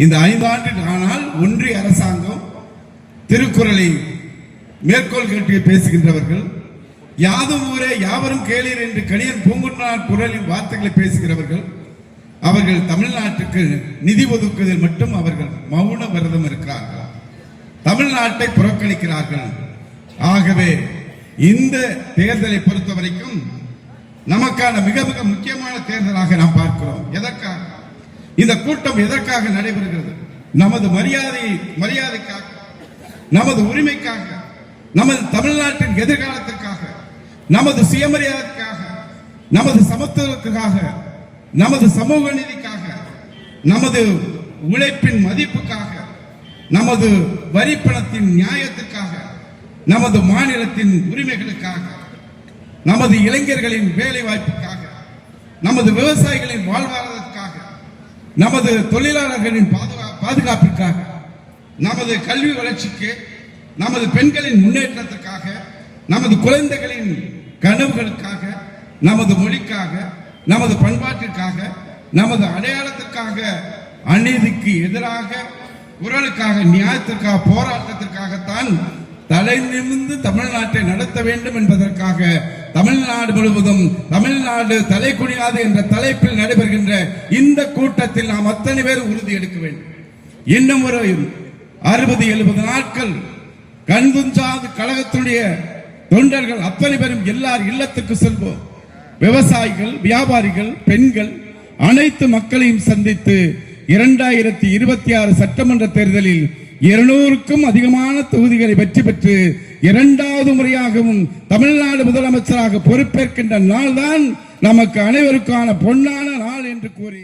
இந்த 5 ஆண்டு ஆனால் ஒன்றிய அரசாங்கம் திருக்குறளை மேற்கோள் காட்டி பேசுகின்றவர்கள், யாதும் ஊரே யாவரும் கேளீர் என்று கணியன் பூங்குன்றனார் குரலின் வார்த்தைகளை பேசுகிறவர்கள், அவர்கள் தமிழ்நாட்டுக்கு நிதி ஒதுக்குவதில் மட்டும் அவர்கள் மௌன விரதம் இருக்கிறார்கள், தமிழ்நாட்டை புறக்கணிக்கிறார்கள். ஆகவே இந்த தேர்தலை பொறுத்த வரைக்கும் நமக்கான மிக மிக முக்கியமான தேர்தலாக நாம் பார்க்கிறோம். எதற்காக இந்த கூட்டம் எதற்காக நடைபெறுகிறது? நமது மரியாதைக்காக, நமது உரிமைக்காக, நமது தமிழ்நாட்டின் எதிர்காலத்திற்காக, நமது சுயமரியாதைக்காக, நமது சமத்துவத்துக்காக, நமது சமூக நீதிக்காக, நமது உழைப்பின் மதிப்புக்காக, நமது வரிப்பணத்தின் நியாயத்துக்காக, நமது மாநிலத்தின் உரிமைகளுக்காக, நமது இளைஞர்களின் வேலை வாய்ப்புக்காக, நமது விவசாயிகளின் வாழ்வாதாரத்திற்காக, நமது தொழிலாளர்களின் பாதுகாப்பிற்காக, நமது கல்வி வளர்ச்சிக்கு, நமது பெண்களின் முன்னேற்றத்திற்காக, நமது குழந்தைகளின் கனவுகளுக்காக, நமது மொழிக்காக, நமது பண்பாட்டிற்காக, நமது அடையாளத்திற்காக, அநீதிக்கு எதிராக குரலுக்காக, நியாயத்திற்காக, போராட்டத்திற்காகத்தான் தலை நிமிர்ந்து தமிழ்நாட்டை நடத்த வேண்டும் என்பதற்காக தமிழ்நாடு முழுவதும் தமிழ்நாடு தலை குனியாது என்ற தலைப்பில் நடைபெறுகின்ற இந்த கூட்டத்தில் நாம் அத்தனை பேர் உறுதி எடுக்க வேண்டும். இன்னும் ஒரு 60-70 நாட்கள் கண்துஞ்சாது கழகத்துடைய தொண்டர்கள் அத்தனை பேரும் எல்லார் இல்லத்துக்கு செல்வோம். விவசாயிகள், வியாபாரிகள், பெண்கள் அனைத்து மக்களையும் சந்தித்து 2026 சட்டமன்ற தேர்தலில் 200க்கும் அதிகமான தொகுதிகளை வெற்றி பெற்று 2வது முறையாகவும் தமிழ்நாடு முதலமைச்சராக பொறுப்பேற்கின்ற நாள் தான் நமக்கு அனைவருக்கான பொன்னான நாள் என்று கூறி